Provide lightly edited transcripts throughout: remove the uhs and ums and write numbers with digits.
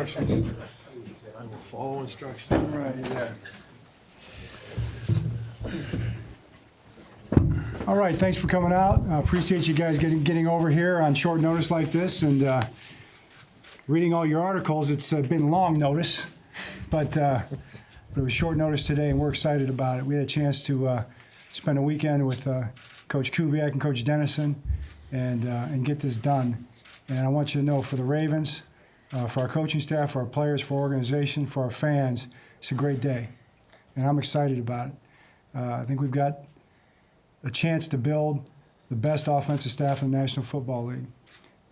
instructions. I will follow instructions. Right. Yeah. All right, thanks for coming out. I appreciate you guys getting over here on short notice like this and reading all your articles. It's been long notice, but it was short notice today, and we're excited about it. We had a chance to spend a weekend with Coach Kubiak and Coach Dennison and get this done. And I want you to know, for the Ravens, for our coaching staff, for our players, for our organization, for our fans, it's a great day, and I'm excited about it. I think we've got a chance to build the best offensive staff in the National Football League.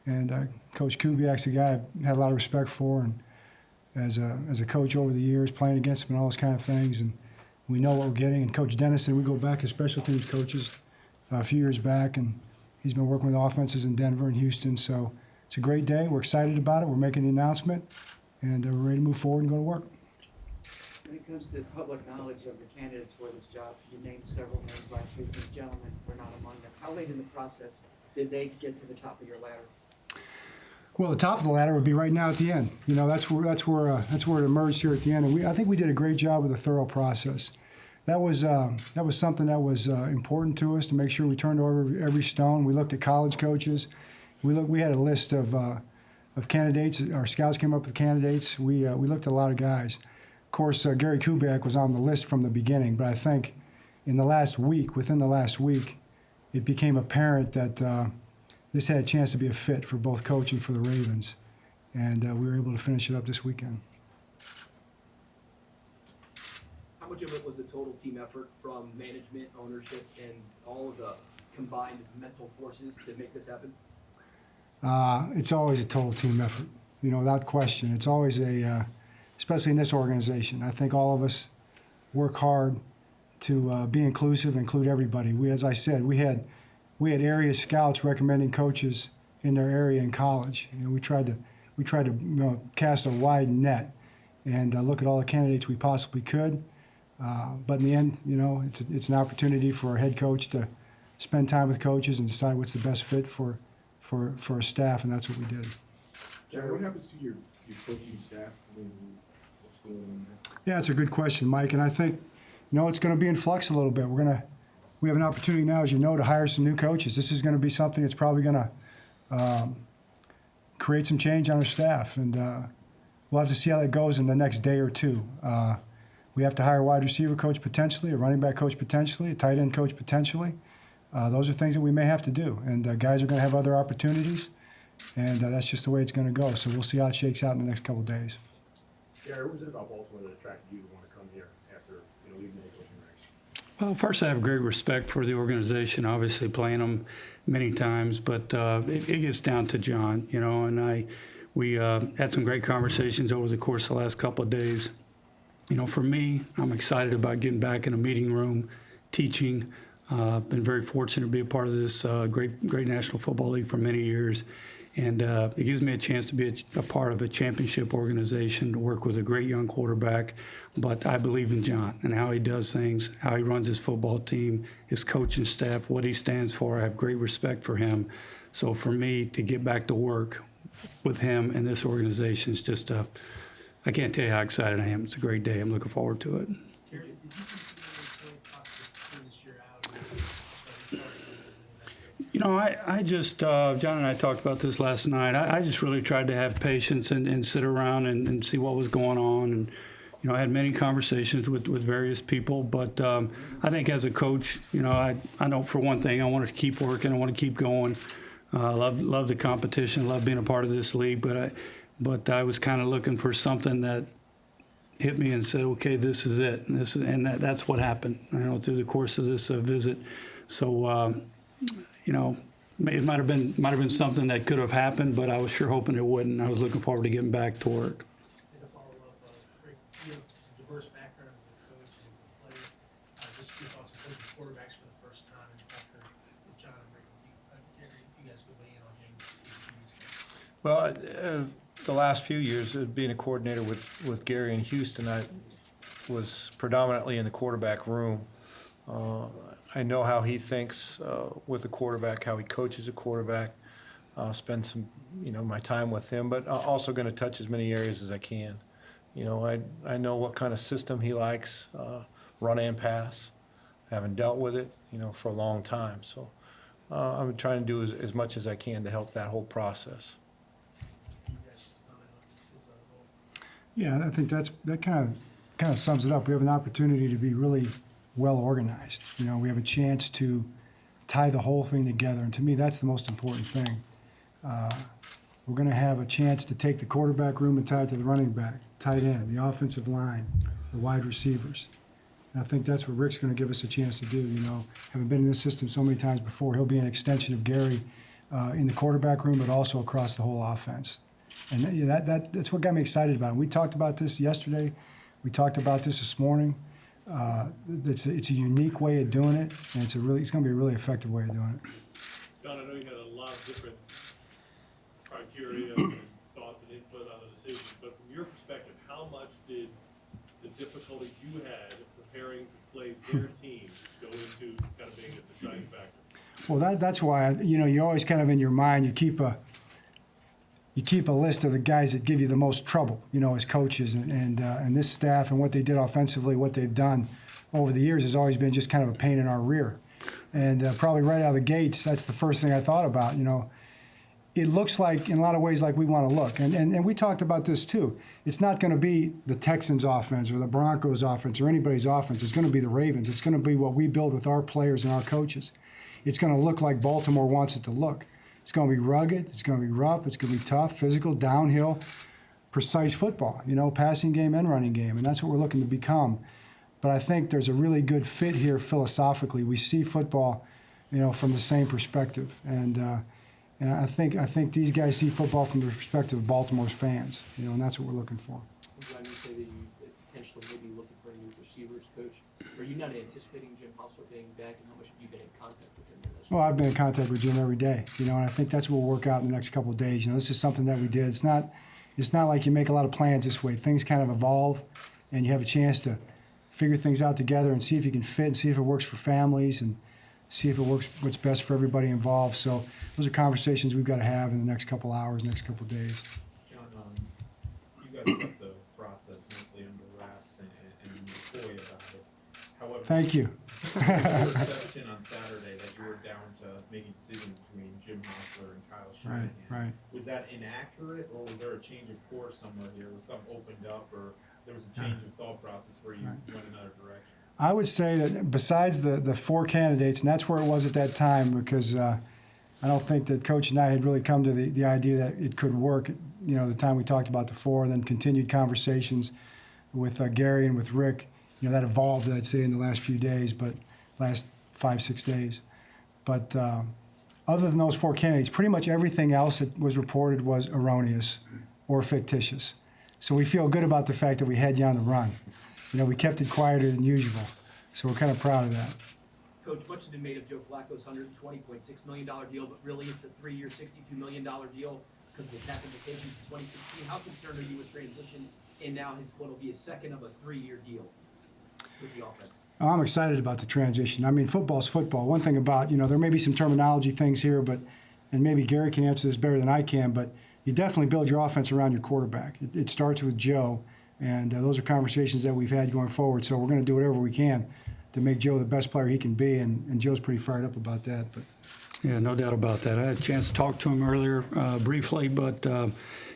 And Coach Kubiak's a guy I've had a lot of respect for, and as a coach over the years, playing against him and all those kind of things, and we know what we're getting. And Coach Dennison, we go back as special teams coaches a few years back, and he's been working with offenses in Denver and Houston. So it's a great day. We're excited about it. We're making the announcement, and we're ready to move forward and go to work. When it comes to public knowledge of the candidates for this job, you named several names last week. These gentlemen were not among them. How late in the process did they get to the top of your ladder? Well, the top of the ladder would be right now at the end. You know, that's where it emerged here at the end. And I think we did a great job with a thorough process. That was something that was important to us, to make sure we turned over every stone. We looked at college coaches. We had a list of candidates. Our scouts came up with candidates. We looked at a lot of guys. Of course, Gary Kubiak was on the list from the beginning, but I think within the last week, it became apparent that this had a chance to be a fit for both coach and for the Ravens, and we were able to finish it up this weekend. How much of it was a total team effort from management, ownership, and all of the combined mental forces to make this happen? It's always a total team effort, without question. It's always especially in this organization. I think all of us work hard to be inclusive, include everybody. As I said, we had area scouts recommending coaches in their area in college. We tried to cast a wide net and look at all the candidates we possibly could. But in the end, it's an opportunity for our head coach to spend time with coaches and decide what's the best fit for a staff, and that's what we did. Jared, what happens to your coaching staff? What's going on there? Yeah, it's a good question, Mike, and I think it's going to be in flux a little bit. We have an opportunity now, as you know, to hire some new coaches. This is going to be something that's probably going to create some change on our staff, and we'll have to see how that goes in the next day or two. We have to hire a wide receiver coach potentially, a running back coach potentially, a tight end coach potentially. Those are things that we may have to do, and guys are going to have other opportunities, and that's just the way it's going to go. So we'll see how it shakes out in the next couple of days. Jared, what was it about Baltimore that attracted you to want to come here after leaving the coaching ranks? Well, first, I have great respect for the organization, obviously playing them many times, but it gets down to John, and we had some great conversations over the course of the last couple of days. For me, I'm excited about getting back in a meeting room, teaching. Been very fortunate to be a part of this great National Football League for many years. And it gives me a chance to be a part of a championship organization, to work with a great young quarterback. But I believe in John and how he does things, how he runs his football team, his coaching staff, what he stands for. I have great respect for him. So for me to get back to work with him and this organization is just I can't tell you how excited I am. It's a great day. I'm looking forward to it. Gary, did you consider it possible to pull this year out? I just, John and I talked about this last night. I just really tried to have patience and sit around and see what was going on. And, I had many conversations with various people. But I think as a coach, I know for one thing, I want to keep working. I want to keep going. Love the competition, love being a part of this league. But I was kind of looking for something that hit me and said, okay, this is it. And that's what happened, through the course of this visit. So, it might have been something that could have happened, but I was sure hoping it wouldn't. I was looking forward to getting back to work. And to follow up, Rick, you have a diverse background as a coach and as a player. Just your thoughts on coaching quarterbacks for the first time, and after John and Rick, Gary, you guys could weigh in on him. Well, the last few years, being a coordinator with Gary in Houston, I was predominantly in the quarterback room. I know how he thinks with the quarterback, how he coaches a quarterback. spend some, my time with him, but also going to touch as many areas as I can. I know what kind of system he likes, run and pass, having dealt with it, for a long time. So I'm trying to do as much as I can to help that whole process. You guys just comment on his role. Yeah, I think that kind of sums it up. We have an opportunity to be really well organized. We have a chance to tie the whole thing together, and to me, that's the most important thing. We're going to have a chance to take the quarterback room and tie it to the running back, tight end, the offensive line, the wide receivers. And I think that's what Rick's going to give us a chance to do. Having been in this system so many times before, he'll be an extension of Gary in the quarterback room, but also across the whole offense. And that's what got me excited about it. We talked about this yesterday. We talked about this morning. It's a unique way of doing it, and it's going to be a really effective way of doing it. John, I know you had a lot of different criteria and thoughts and input on the decision, but from your perspective, how much did the difficulties you had preparing to play their team go into kind of being a deciding factor? Well, that's why you always kind of in your mind you keep a list of the guys that give you the most trouble, as coaches, and this staff and what they did offensively, what they've done over the years has always been just kind of a pain in our rear. And probably right out of the gates, that's the first thing I thought about. It looks like, in a lot of ways, like we want to look. And we talked about this too. It's not going to be the Texans' offense or the Broncos' offense or anybody's offense. It's going to be the Ravens. It's going to be what we build with our players and our coaches. It's going to look like Baltimore wants it to look. It's going to be rugged. It's going to be rough. It's going to be tough, physical, downhill, precise football, passing game and running game. And that's what we're looking to become. But I think there's a really good fit here philosophically. We see football, from the same perspective. And I think these guys see football from the perspective of Baltimore's fans, and that's what we're looking for. John, you say that you potentially may be looking for a new receivers coach. Are you not anticipating Jim Hassel being back, and how much have you been in contact with him? Well, I've been in contact with Jim every day, and I think that's what we'll work out in the next couple of days. This is something that we did. It's not like you make a lot of plans this way. Things kind of evolve, and you have a chance to figure things out together and see if you can fit and see if it works for families and see if it works what's best for everybody involved. So those are conversations we've got to have in the next couple hours, next couple days. John, you guys got the process mostly under wraps and coy about it. However, Thank you. there was a perception on Saturday that you were down to making decisions between Jim Hostler and Kyle Shanahan. Right. Was that inaccurate, or was there a change of course somewhere here? Was something opened up, or there was a change of thought process where you went another direction? I would say that besides the four candidates, and that's where it was at that time, because I don't think that Coach and I had really come to the idea that it could work, the time we talked about the four, and then continued conversations with Gary and with Rick. That evolved, I'd say, in the last few days, but last 5-6 days. But other than those four candidates, pretty much everything else that was reported was erroneous or fictitious. So we feel good about the fact that we had you on the run. We kept it quieter than usual, so we're kind of proud of that. Coach, much has been made of Joe Flacco's $120.6 million deal, but really it's a 3-year, $62 million deal because of the cap implications for 2016. How concerned are you with transition and now what will be a second of a 3-year deal with the offense? I'm excited about the transition. I mean, football's football. One thing about, there may be some terminology things here, and maybe Gary can answer this better than I can, but you definitely build your offense around your quarterback. It starts with Joe. And those are conversations that we've had going forward. So we're going to do whatever we can to make Joe the best player he can be. And Joe's pretty fired up about that. But Yeah, no doubt about that. I had a chance to talk to him earlier briefly, but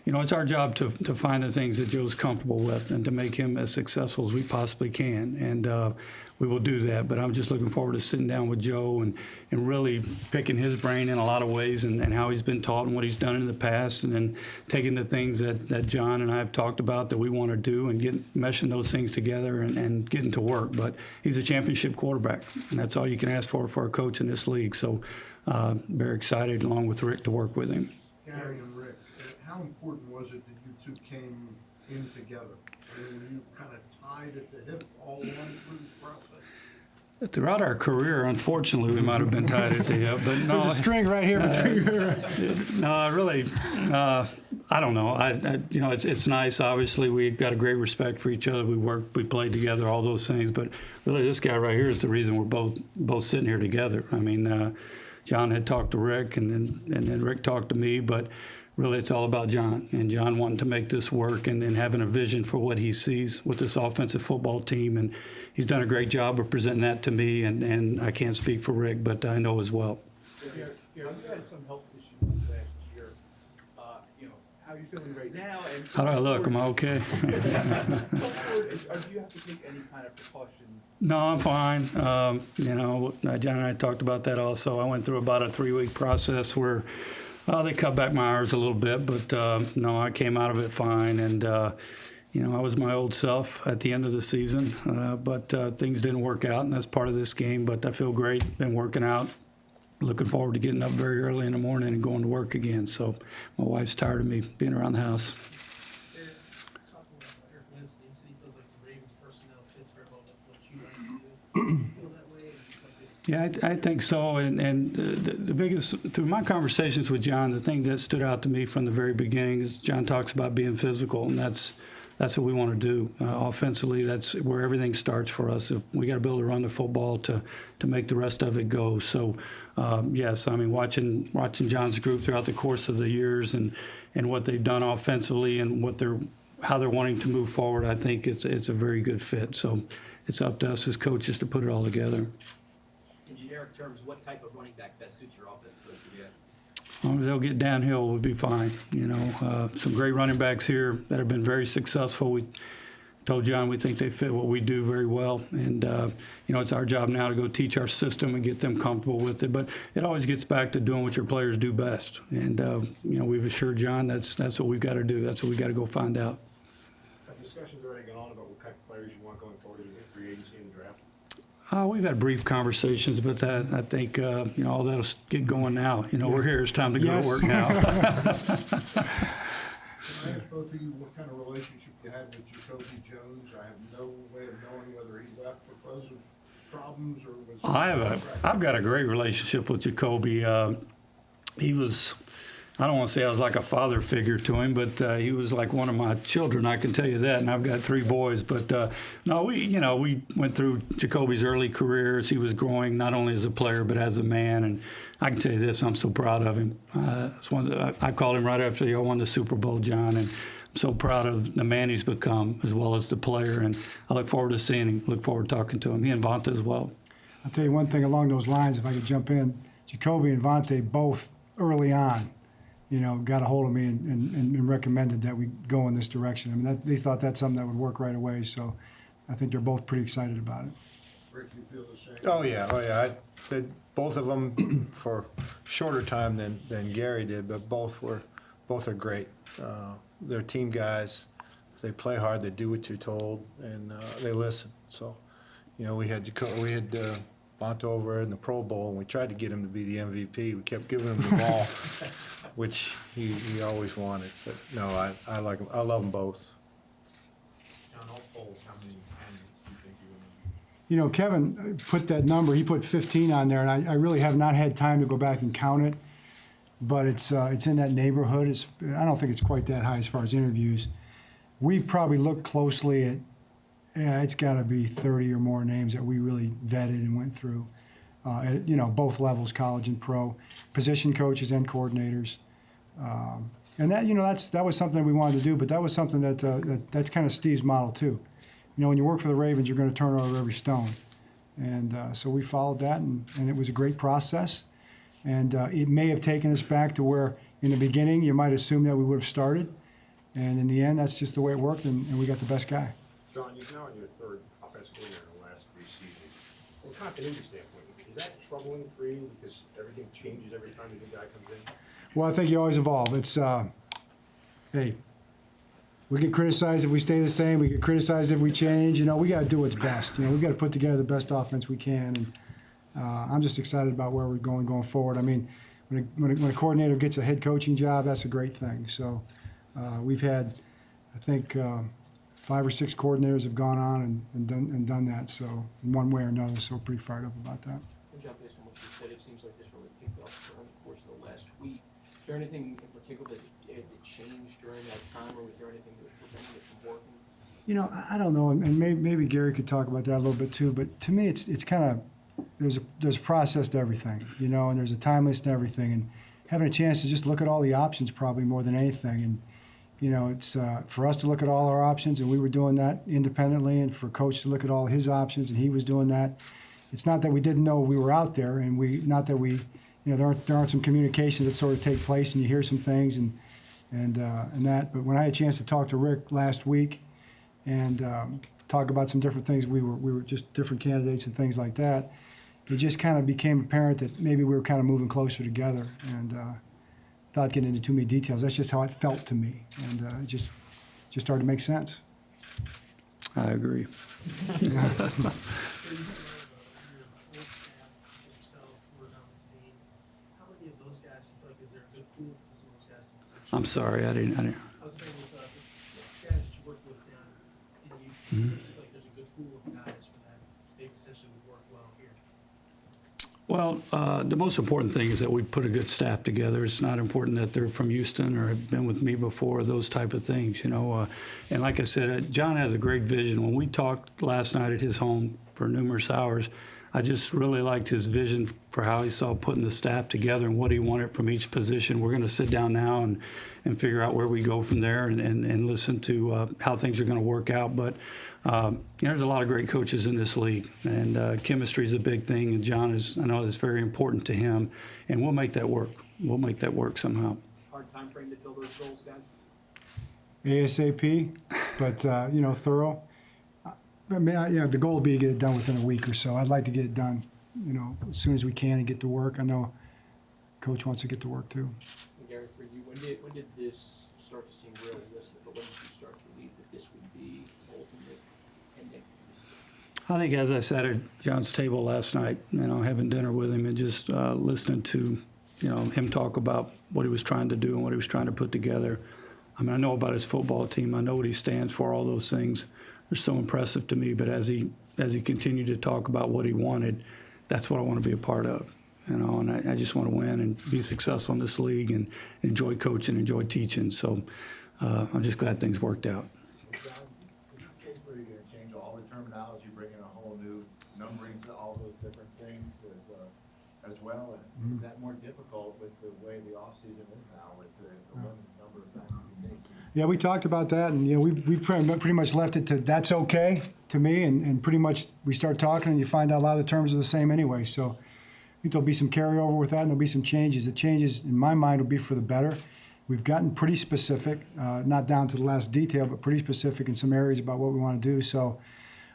it's our job to find the things that Joe's comfortable with and to make him as successful as we possibly can. And we will do that. But I'm just looking forward to sitting down with Joe and really picking his brain in a lot of ways and how he's been taught and what he's done in the past, and then taking the things that John and I have talked about that we want to do and meshing those things together and getting to work. But he's a championship quarterback, and that's all you can ask for a coach in this league. So very excited, along with Rick, to work with him. Gary and Rick, how important was it that you two came in together? I mean, were you kind of tied at the hip all along through this process? Throughout our career, unfortunately, we might have been tied at the hip, but no. there's a string right here between you. No, really, I don't know. It's nice. Obviously, we've got a great respect for each other. We played together, all those things. But really, this guy right here is the reason we're both sitting here together. I mean, John had talked to Rick, and then Rick talked to me, but really it's all about John, and John wanting to make this work and having a vision for what he sees with this offensive football team, and he's done a great job of presenting that to me, and I can't speak for Rick, but I know as well. Gary, you had some health issues last year. How are you feeling right now? And How do I look? Am I okay? do you have to take any kind of precautions? No, I'm fine. John and I talked about that also. I went through about a 3-week process where they cut back my hours a little bit, but no, I came out of it fine. And, I was my old self at the end of the season, but things didn't work out, and that's part of this game. But I feel great, been working out. Looking forward to getting up very early in the morning and going to work again. So my wife's tired of me being around the house. Talking about Eric Dennison, he feels like the Ravens personnel fits very well with what you want to do. Do you feel that way? Yeah, I think so. And the biggest, through my conversations with John, the thing that stood out to me from the very beginning is John talks about being physical, and that's what we want to do. Offensively, that's where everything starts for us. If we got to be able to run the football to make the rest of it go. So, yes, I mean, watching John's group throughout the course of the years and what they've done offensively and how they're wanting to move forward, I think it's a very good fit. So it's up to us as coaches to put it all together. In generic terms, what type of running back best suits your offense, Coach Kubiak? As long as they'll get downhill, we'll be fine. Some great running backs here that have been very successful. We told John we think they fit what we do very well. And, it's our job now to go teach our system and get them comfortable with it. But it always gets back to doing what your players do best. And, we've assured John that's what we've got to do. That's what we've got to go find out. Have discussions already gone on about what kind of players you want going forward in the free agency and draft? We've had brief conversations about that. I think, all that'll get going now. We're here. It's time to go to work now. Can I ask both of you what kind of relationship you had with Jacoby Jones? I have no way of knowing whether he left because of problems or was. I've got a great relationship with Jacoby. He was, I don't want to say I was like a father figure to him, but he was like one of my children. I can tell you that. And I've got 3 boys. But no, we went through Jacoby's early career as he was growing, not only as a player but as a man. And I can tell you this: I'm so proud of him. I called him right after he won the Super Bowl, John, and I'm so proud of the man he's become as well as the player. And I look forward to seeing him. Look forward to talking to him. He and Vonta as well. I'll tell you one thing along those lines, if I could jump in. Jacoby and Vontae both early on, got a hold of me and recommended that we go in this direction. I mean, they thought that's something that would work right away. So I think they're both pretty excited about it. Rick, you feel the same? Oh, yeah. Both of them for shorter time than Gary did, but both are great. They're team guys. They play hard. They do what you're told, and they listen. So, we had Vonta over in the Pro Bowl, and we tried to get him to be the MVP. We kept giving him the ball, which he always wanted. But no, I like him. I love them both. John, all told, how many candidates do you think you would need? Kevin put that number. He put 15 on there, and I really have not had time to go back and count it. But it's in that neighborhood. I don't think it's quite that high as far as interviews. We probably looked closely at. Yeah, it's got to be 30 or more names that we really vetted and went through, at both levels, college and pro, position coaches and coordinators, and that was something we wanted to do. But that was something that's kind of Steve's model too. When you work for the Ravens, you're going to turn over every stone, and so we followed that, and it was a great process. And it may have taken us back to where in the beginning you might assume that we would have started, and in the end, that's just the way it worked, and we got the best guy. John, you're now on your 3rd offensive coordinator in the last 3 seasons. From a continuity standpoint, is that troubling for you because everything changes every time the new guy comes in? Well, I think you always evolve. It's, hey, we get criticized if we stay the same. We get criticized if we change. We got to do what's best. We got to put together the best offense we can. And I'm just excited about where we're going forward. I mean, when a coordinator gets a head coaching job, that's a great thing. So we've had, I think, 5 or 6 coordinators have gone on and done that. So in one way or another, so pretty fired up about that. John, based on what you said, it seems like this really picked up during the course of the last week. Is there anything in particular that changed during that time, or was there anything that was preventing it from working? I don't know, and maybe Gary could talk about that a little bit too. But to me, it's kind of there's a process to everything, you know, and there's a time list to everything, and having a chance to just look at all the options probably more than anything. And you know, it's for us to look at all our options, and we were doing that independently, and for Coach to look at all his options, and he was doing that. It's not that we didn't know we were out there, and not that we, you know, there aren't some communications that sort of take place, and you hear some things and that. But when I had a chance to talk to Rick last week and talk about some different things, we were just different candidates and things like that. It just kind of became apparent that maybe we were kind of moving closer together, and without getting into too many details, that's just how it felt to me, and it just started to make sense. I agree. How many of those guys you feel like is there a good pool for some of those guys to potentially? I'm sorry, I didn't. I was saying with the guys that you work with down in Houston, I feel like there's a good pool of guys for that. They potentially would work well here. Well, the most important thing is that we put a good staff together. It's not important that they're from Houston or have been with me before, those type of things, you know. And like I said, John has a great vision. When we talked last night at his home for numerous hours, I just really liked his vision for how he saw putting the staff together and what he wanted from each position. We're going to sit down now and figure out where we go from there and listen to how things are going to work out. But you know, there's a lot of great coaches in this league, and chemistry is a big thing, and John I know is very important to him, and we'll make that work. We'll make that work somehow. Hard time frame to fill those roles, guys? ASAP, but you know, thorough. I mean, you know, the goal would be to get it done within a week or so. I'd like to get it done, you know, as soon as we can and get to work. I know Coach wants to get to work too. And Gary, for you, when did this start to seem realistic, but when did you start to believe that this would be ultimate ending? I think as I sat at John's table last night, you know, having dinner with him and just listening to, you know, him talk about what he was trying to do and what he was trying to put together. I mean, I know about his football team. I know what he stands for, all those things. They're so impressive to me, but as he continued to talk about what he wanted, that's what I want to be a part of, you know, and I just want to win and be successful in this league and enjoy coaching, enjoy teaching. So I'm just glad things worked out. John, in this case where you're gonna change all the terminology, bring in a whole new numbering to all those different things as well, and is that more difficult with the way the offseason is now, with the limited number of times you can make? Yeah, we talked about that, and you know, we've pretty much left it to that's okay to me, and pretty much we start talking, and you find out a lot of the terms are the same anyway. So I think there'll be some carryover with that, and there'll be some changes. The changes, in my mind, will be for the better. We've gotten pretty specific, not down to the last detail, but pretty specific in some areas about what we want to do. So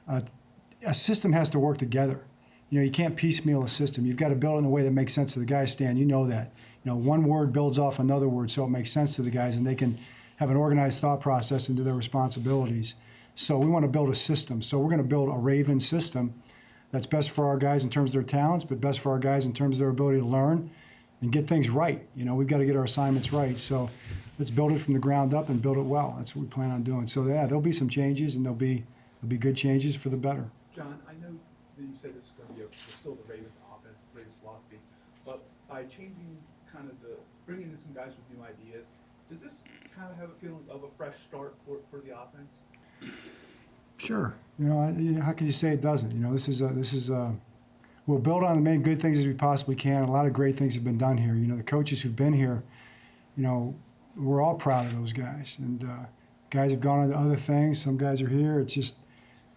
a system has to work together. You know, you can't piecemeal a system. You've got to build it in a way that makes sense to the guys, Stan. You know that. You know, one word builds off another word, so it makes sense to the guys, and they can have an organized thought process into their responsibilities. So we want to build a system. So we're going to build a Raven system that's best for our guys in terms of their talents, but best for our guys in terms of their ability to learn and get things right. You know, we've got to get our assignments right. So let's build it from the ground up and build it well. That's what we plan on doing. So yeah, there'll be some changes, and there'll be good changes for the better. John, I know that you said this is going to be still the Ravens' offense, Ravens' philosophy, but by changing kind of bringing in some guys with new ideas, does this kind of have a feeling of a fresh start for the offense? Sure. You know, how can you say it doesn't? You know, this is we'll build on as many good things as we possibly can. A lot of great things have been done here. You know, the coaches who've been here, you know, we're all proud of those guys. And guys have gone on to other things. Some guys are here. It's just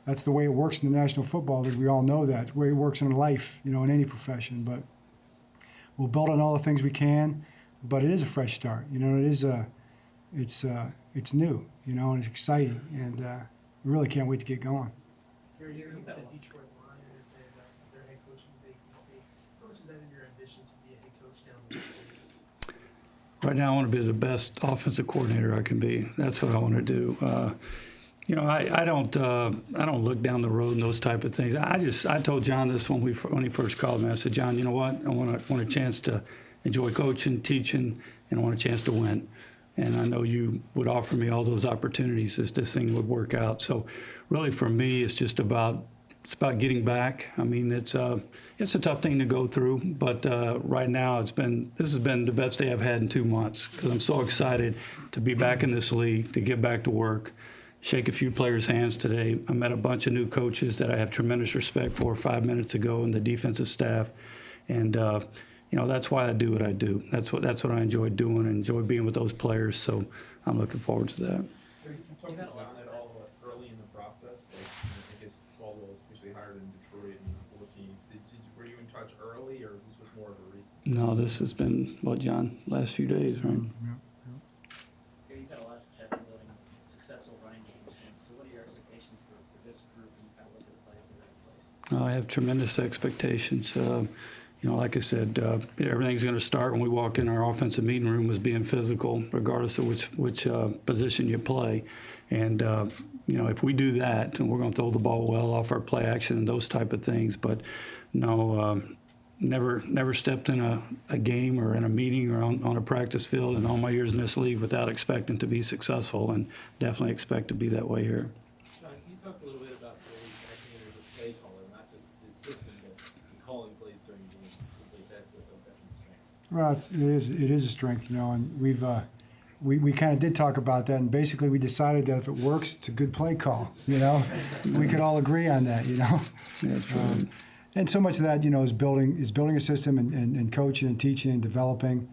that's the way it works in the National Football League. We all know that. It's the way it works in life, you know, in any profession. But we'll build on all the things we can. But it is a fresh start. You know, it's new, you know, and it's exciting. And we really can't wait to get going. Gary, you got a Detroit Lions and their head coaching vacancy. How much is that in your ambition to be a head coach down the road? Right now, I want to be the best offensive coordinator I can be. That's what I want to do. You know, I don't look down the road and those type of things. I told John this when he first called me. I said, John, you know what? I want a chance to enjoy coaching, teaching, and I want a chance to win. And I know you would offer me all those opportunities if this thing would work out. So really for me, it's about getting back. I mean, it's a tough thing to go through, but right now this has been the best day I've had in 2 months because I'm so excited to be back in this league, to get back to work, shake a few players' hands today. I met a bunch of new coaches that I have tremendous respect for 5 minutes ago, and the defensive staff. And, that's why I do what I do. That's what I enjoy doing and enjoy being with those players. So I'm looking forward to that. You talked about that all early in the process, like, I guess Caldwell was officially hired in Detroit in the 14th. Were you in touch early, or this was more of a recent? No, this has been, John, last few days, right? You've had a lot of success in building successful running games, so what are your expectations for this group and kind of look at the players that are in place? I have tremendous expectations. Like I said, everything's going to start when we walk in our offensive meeting room as being physical, regardless of which position you play. And, if we do that, and we're going to throw the ball well off our play action and those type of things. But, no, never stepped in a game or in a meeting or on a practice field in all my years in this league without expecting to be successful, and definitely expect to be that way here. John, can you talk a little bit about the league acting as a play caller, not just his system, but calling plays during games? Seems like that's a definite strength. Well, it is a strength, and we kind of did talk about that, and basically we decided that if it works, it's a good play call. We could all agree on that. That's right. And so much of that, is building a system and coaching and teaching and developing,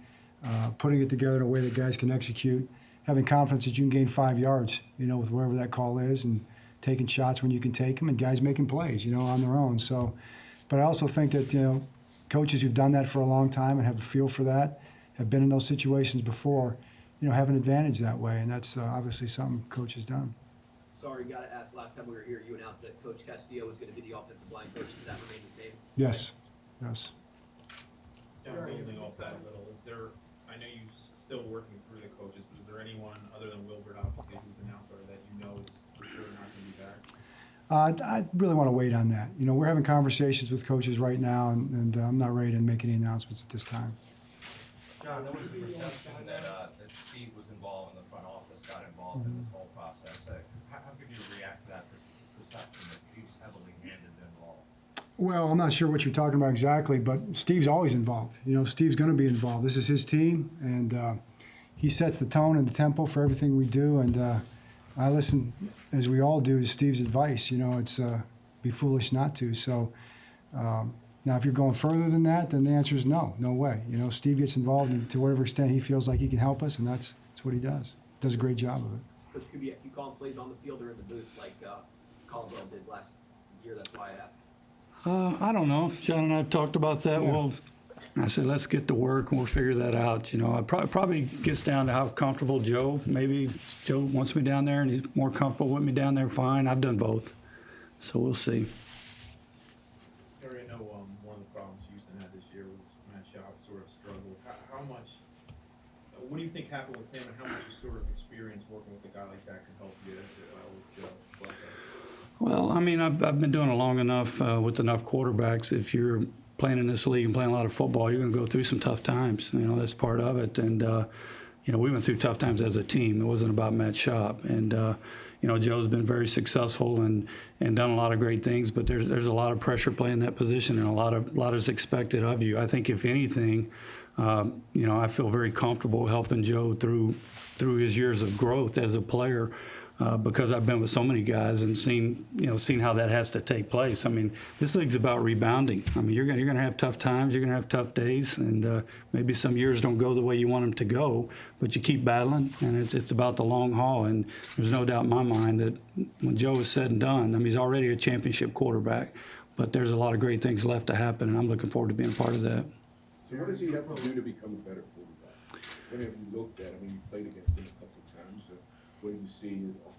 putting it together in a way that guys can execute, having confidence that you can gain 5 yards, with wherever that call is, and taking shots when you can take them, and guys making plays, on their own. So, but I also think that, coaches who've done that for a long time and have a feel for that, have been in those situations before, have an advantage that way, and that's obviously something Coach has done. Sorry, got to ask, last time we were here, you announced that Coach Castillo was going to be the offensive line coach. Does that remain the same? Yes. John, building off that a little, I know you're still working through the coaches, but is there anyone other than Wilbert, obviously, who's announced or that you know is for sure not going to be back? I really want to wait on that. We're having conversations with coaches right now, and I'm not ready to make any announcements at this time. John, there was a perception that Steve was involved in the front office, got involved in this whole process. How could you react to that perception that he's heavily handed involved? Well, I'm not sure what you're talking about exactly, but Steve's always involved. Steve's going to be involved. This is his team, and he sets the tone and the tempo for everything we do. And I listen, as we all do, to Steve's advice. It's be foolish not to. So now, if you're going further than that, then the answer is no way. Steve gets involved, and to whatever extent he feels like he can help us, and that's what he does. Does a great job of it. Coach Kubiak, you call plays on the field or in the booth like Caldwell did last year? That's why I asked. I don't know. John and I have talked about that. Yeah. Well, I said, let's get to work and we'll figure that out. It probably gets down to how comfortable Joe. Maybe Joe wants me down there and he's more comfortable with me down there. Fine. I've done both. So we'll see. Gary, I know one of the problems Houston had this year was Matt Schaub sort of struggled. How much, what do you think happened with him, and how much sort of experience working with a guy like that can help you with Joe Flacco? Well, I've been doing it long enough with enough quarterbacks. If you're playing in this league and playing a lot of football, you're going to go through some tough times. That's part of it. And, we went through tough times as a team. It wasn't about Matt Schaub. And, Joe's been very successful and done a lot of great things, but there's a lot of pressure playing that position, and a lot is expected of you. I think if anything, I feel very comfortable helping Joe through his years of growth as a player. Because I've been with so many guys and seen how that has to take place. This league's about rebounding. You're gonna have tough times, you're gonna have tough days, and maybe some years don't go the way you want them to go, but you keep battling, and it's about the long haul. And there's no doubt in my mind that when Joe is said and done, he's already a championship quarterback, but there's a lot of great things left to happen, and I'm looking forward to being a part of that. So what does he have to do to become a better quarterback? Have you looked at, you played against him a couple of times, so what do you see offensively?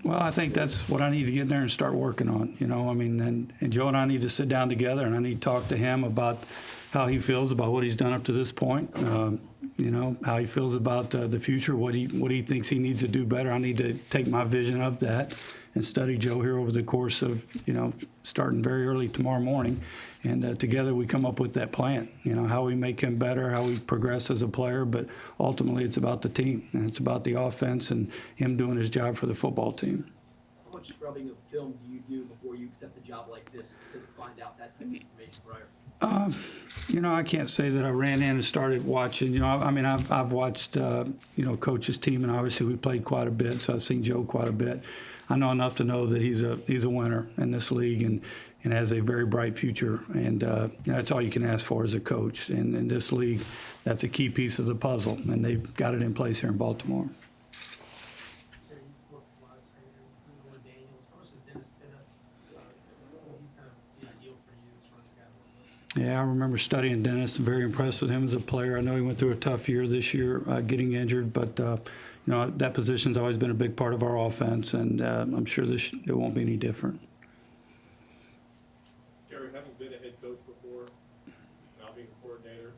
Well, I think that's what I need to get there and start working on, and Joe and I need to sit down together, and I need to talk to him about how he feels about what he's done up to this point, how he feels about the future, what he thinks he needs to do better. I need to take my vision of that and study Joe here over the course of, starting very early tomorrow morning. And together we come up with that plan, how we make him better, how we progress as a player. But ultimately it's about the team, and it's about the offense and him doing his job for the football team. How much much scrubbing of film do you do before you accept a job like this to find out that type of information prior? You know, I can't say that I ran in and started watching. You know, I mean, I've watched, you know, Coach's team, and obviously we played quite a bit, so I've seen Joe quite a bit. I know enough to know that he's a winner in this league and has a very bright future. And you know, that's all you can ask for as a coach. And in this league, that's a key piece of the puzzle, and they've got it in place here in Baltimore. Gary, you worked with a lot of tight ends, including Owen Daniels. How much has Dennis been kind of the ideal for you as far as a guy to work with? Yeah, I remember studying Dennis. I'm very impressed with him as a player. I know he went through a tough year this year, getting injured, but you know, that position's always been a big part of our offense, and I'm sure it won't be any different. Gary, having been a head coach before, now being a coordinator,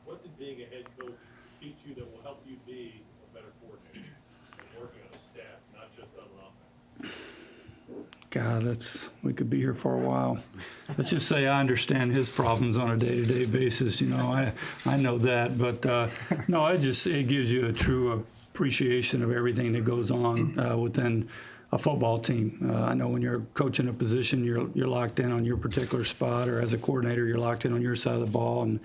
what did being a head coach teach you that will help you be a better coordinator, and working on a staff, not just on an offense? God, we could be here for a while. Let's just say I understand his problems on a day-to-day basis. You know, I know that, but no, it gives you a true appreciation of everything that goes on within a football team. I know when you're coaching a position, you're locked in on your particular spot, or as a coordinator, you're locked in on your side of the ball. And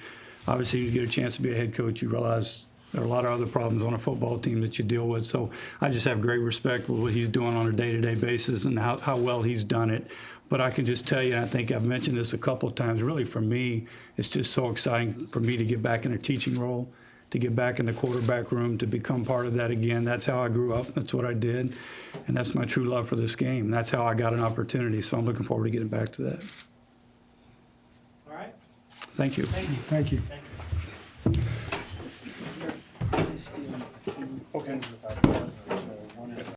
obviously, you get a chance to be a head coach, you realize there are a lot of other problems on a football team that you deal with. So I just have great respect for what he's doing on a day-to-day basis and how well he's done it. But I can just tell you, and I think I've mentioned this a couple of times, really for me, it's just so exciting for me to get back in a teaching role, to get back in the quarterback room, to become part of that again. That's how I grew up. That's what I did. And that's my true love for this game. That's how I got an opportunity. So I'm looking forward to getting back to that. All right? Thank you. Thank you. Thank you. Okay.